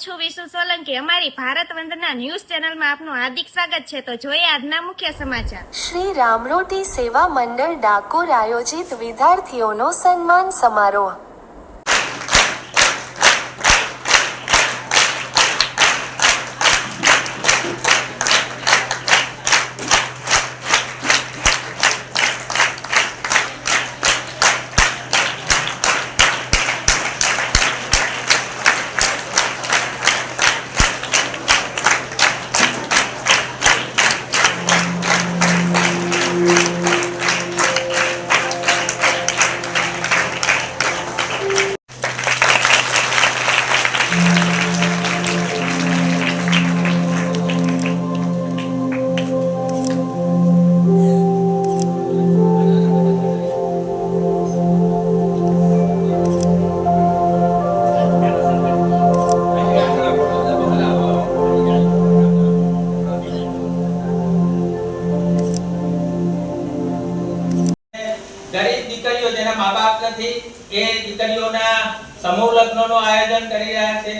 છું વિશુ સોલંકી। અમારી ભારત વંદના ન્યૂઝ ચેનલમાં આપનું હાર્દિક સ્વાગત છે। તો જોઈએ આજના મુખ્ય સમાચાર। શ્રી રામરોટી સેવા મંડળ ડાકોર આયોજિત વિદ્યાર્થીઓનો સન્માન સમારોહ। ગરીબ દીકરીઓ જેના મા બાપ નથી એ દીકરીઓના સમૂહ લગ્નનું આયોજન કરી રહ્યા છે।